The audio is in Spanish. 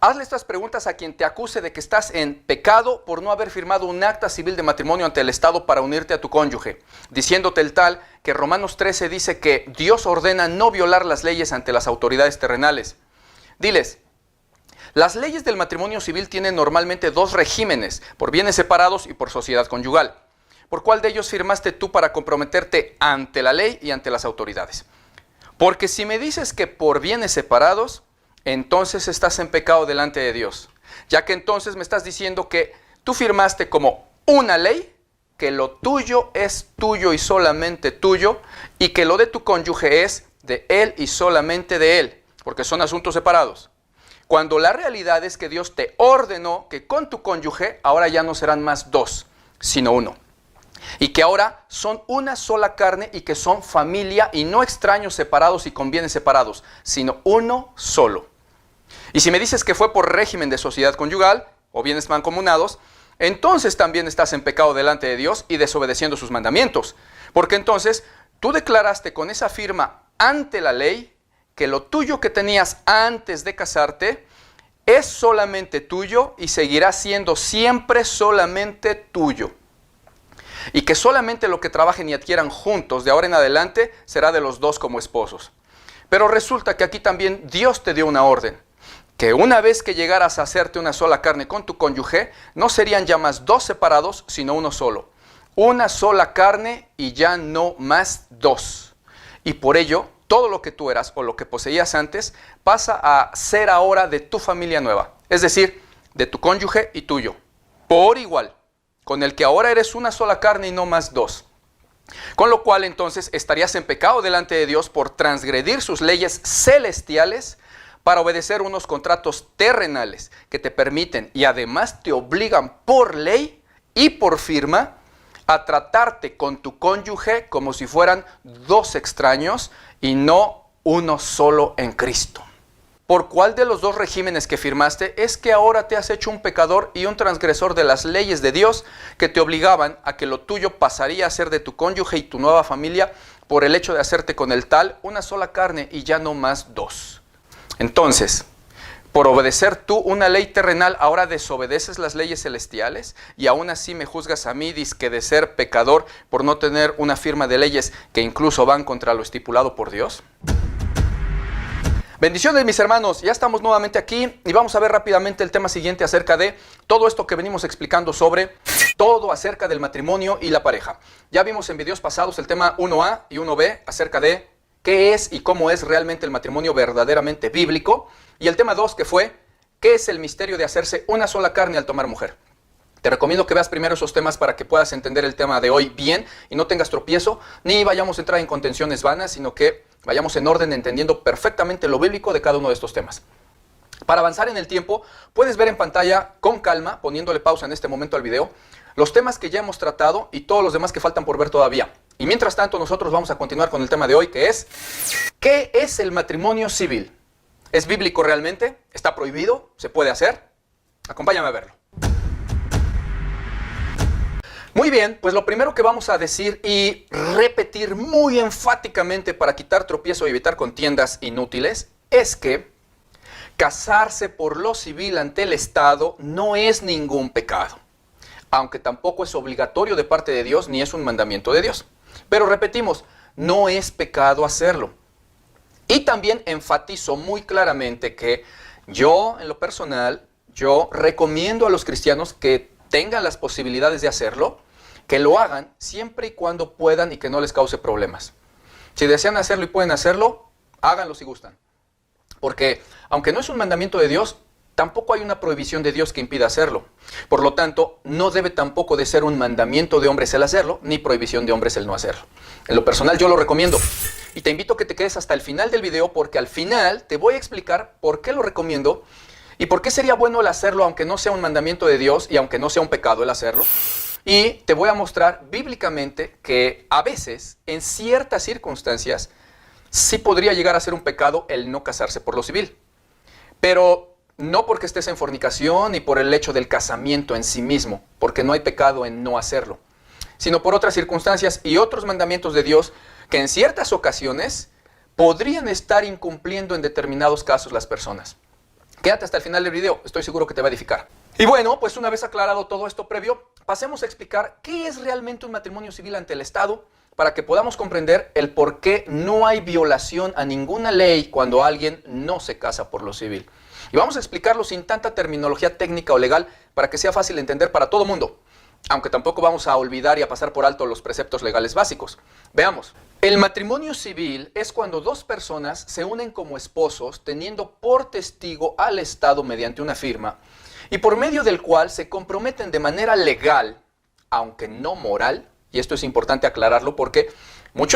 Hazle estas preguntas a quien te acuse de que estás en pecado por no haber firmado un acta civil de matrimonio ante el Estado para unirte a tu cónyuge, diciéndote el tal que Romanos 13 dice que Dios ordena no violar las leyes ante las autoridades terrenales. Diles, las leyes del matrimonio civil tienen normalmente dos regímenes, por bienes separados y por sociedad conyugal. ¿Por cuál de ellos firmaste tú para comprometerte ante la ley y ante las autoridades? Porque si me dices que por bienes separados, entonces estás en pecado delante de Dios, ya que entonces me estás diciendo que tú firmaste como una ley, que lo tuyo es tuyo y solamente tuyo, y que lo de tu cónyuge es de él y solamente de él, porque son asuntos separados. Cuando la realidad es que Dios te ordenó que con tu cónyuge ahora ya no serán más dos, sino uno. Y que ahora son una sola carne y que son familia y no extraños separados y con bienes separados, sino uno solo. Y si me dices que fue por régimen de sociedad conyugal o bienes mancomunados, entonces también estás en pecado delante de Dios y desobedeciendo sus mandamientos. Porque entonces tú declaraste con esa firma ante la ley que lo tuyo que tenías antes de casarte es solamente tuyo y seguirá siendo siempre solamente tuyo. Y que solamente lo que trabajen y adquieran juntos de ahora en adelante será de los dos como esposos. Pero resulta que aquí también Dios te dio una orden, que una vez que llegaras a hacerte una sola carne con tu cónyuge, no serían ya más dos separados, sino uno solo. Una sola carne y ya no más dos. Y por ello, todo lo que tú eras o lo que poseías antes pasa a ser ahora de tu familia nueva. Es decir, de tu cónyuge y tuyo, por igual, con el que ahora eres una sola carne y no más dos. Con lo cual entonces estarías en pecado delante de Dios por transgredir sus leyes celestiales para obedecer unos contratos terrenales que te permiten y además te obligan por ley y por firma a tratarte con tu cónyuge como si fueran dos extraños y no uno solo en Cristo. ¿Por cuál de los dos regímenes que firmaste es que ahora te has hecho un pecador y un transgresor de las leyes de Dios que te obligaban a que lo tuyo pasaría a ser de tu cónyuge y tu nueva familia por el hecho de hacerte con el tal una sola carne y ya no más dos? Entonces, por obedecer tú una ley terrenal, ahora desobedeces las leyes celestiales y aún así me juzgas a mí dizque de ser pecador por no tener una firma de leyes que incluso van contra lo estipulado por Dios. Bendiciones, mis hermanos, ya estamos nuevamente aquí y vamos a ver rápidamente el tema siguiente acerca de todo esto que venimos explicando sobre todo acerca del matrimonio y la pareja. Ya vimos en videos pasados el tema 1A y 1B acerca de qué es y cómo es realmente el matrimonio verdaderamente bíblico. Y el tema 2 que fue, ¿qué es el misterio de hacerse una sola carne al tomar mujer? Te recomiendo que veas primero esos temas para que puedas entender el tema de hoy bien y no tengas tropiezo, ni vayamos a entrar en contenciones vanas, sino que vayamos en orden entendiendo perfectamente lo bíblico de cada uno de estos temas. Para avanzar en el tiempo, puedes ver en pantalla con calma, poniéndole pausa en este momento al video, los temas que ya hemos tratado y todos los demás que faltan por ver todavía. Y mientras tanto, nosotros vamos a continuar con el tema de hoy, que es ¿qué es el matrimonio civil? ¿Es bíblico realmente? ¿Está prohibido? ¿Se puede hacer? Acompáñame a verlo. Muy bien, pues lo primero que vamos a decir y repetir muy enfáticamente para quitar tropiezo y evitar contiendas inútiles es que casarse por lo civil ante el Estado no es ningún pecado, aunque tampoco es obligatorio de parte de Dios ni es un mandamiento de Dios. Pero repetimos, no es pecado hacerlo. Y también enfatizo muy claramente que yo, en lo personal, yo recomiendo a los cristianos que tengan las posibilidades de hacerlo, que lo hagan siempre y cuando puedan y que no les cause problemas. Si desean hacerlo y pueden hacerlo, háganlo si gustan. Porque aunque no es un mandamiento de Dios, tampoco hay una prohibición de Dios que impida hacerlo. Por lo tanto, no debe tampoco de ser un mandamiento de hombres el hacerlo, ni prohibición de hombres el no hacerlo. En lo personal yo lo recomiendo. Y te invito a que te quedes hasta el final del video porque al final te voy a explicar por qué lo recomiendo y por qué sería bueno el hacerlo aunque no sea un mandamiento de Dios y aunque no sea un pecado el hacerlo. Y te voy a mostrar bíblicamente que a veces, en ciertas circunstancias, sí podría llegar a ser un pecado el no casarse por lo civil. Pero no porque estés en fornicación ni por el hecho del casamiento en sí mismo, porque no hay pecado en no hacerlo, sino por otras circunstancias y otros mandamientos de Dios que en ciertas ocasiones podrían estar incumpliendo en determinados casos las personas. Quédate hasta el final del video, estoy seguro que te va a edificar. Y bueno, pues una vez aclarado todo esto previo, pasemos a explicar qué es realmente un matrimonio civil ante el Estado para que podamos comprender el por qué no hay violación a ninguna ley cuando alguien no se casa por lo civil. Y vamos a explicarlo sin tanta terminología técnica o legal para que sea fácil de entender para todo mundo, aunque tampoco vamos a olvidar y a pasar por alto los preceptos legales básicos. Veamos. El matrimonio civil es cuando dos personas se unen como esposos teniendo por testigo al Estado mediante una firma y por medio del cual se comprometen de manera legal, aunque no moral, y esto es importante aclararlo porque muchos